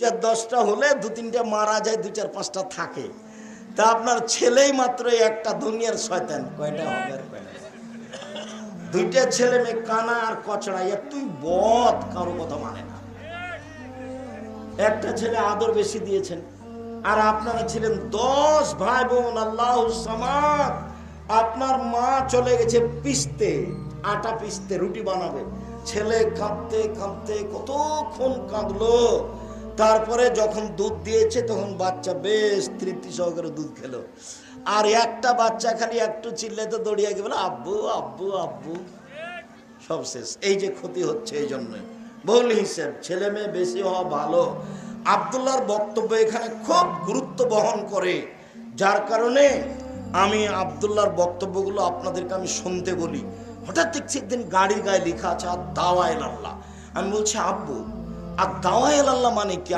চার 10টা হলে 2-3টা মারা যায়, 2-4-5টা থাকে। তা আপনার ছেলেই মাত্র একটা, দুনিয়ার শয়তান কয়টা হবে আর কয়টা? 2টা ছেলে মেয়ে কানা আর কচড়া, তুই বদ, কারো কথা মানে না। একটা ছেলে আদর বেশি দিয়েছেন, আর আপনারা ছিলেন 10 ভাই বোন। আল্লাহু সামাদ। আপনার মা চলে গেছে পিষতে, আটা পিষতে, রুটি বানাবে। ছেলে কাঁদতে কাঁদতে কতক্ষণ কাঁদলো। তারপরে যখন দুধ দিয়েছে তখন বাচ্চা বেশ তৃপ্তি সহকারে দুধ খেলো। আর একটা বাচ্চা খালি একটু চিল্লাতে দৌড়িয়ে গিয়ে বলে আব্বু আব্বু আব্বু। সব শেষ। এই যে ক্ষতি হচ্ছে, এই জন্যই বহুল হিসেব, ছেলে মেয়ে বেশি হওয়া ভালো। আব্দুল্লাহর বক্তব্য এখানে খুব গুরুত্ব বহন করে, যার কারণে আমি আব্দুল্লাহর বক্তব্যগুলো আপনাদেরকে আমি শুনতে বলি। হঠাৎ দেখছি একদিন গাড়ির গায়ে লেখা আছে আর দাওয়াইল আল্লাহ। আমি বলছি আব্বু, আর দাওয়াইল আল্লাহ মানে কি?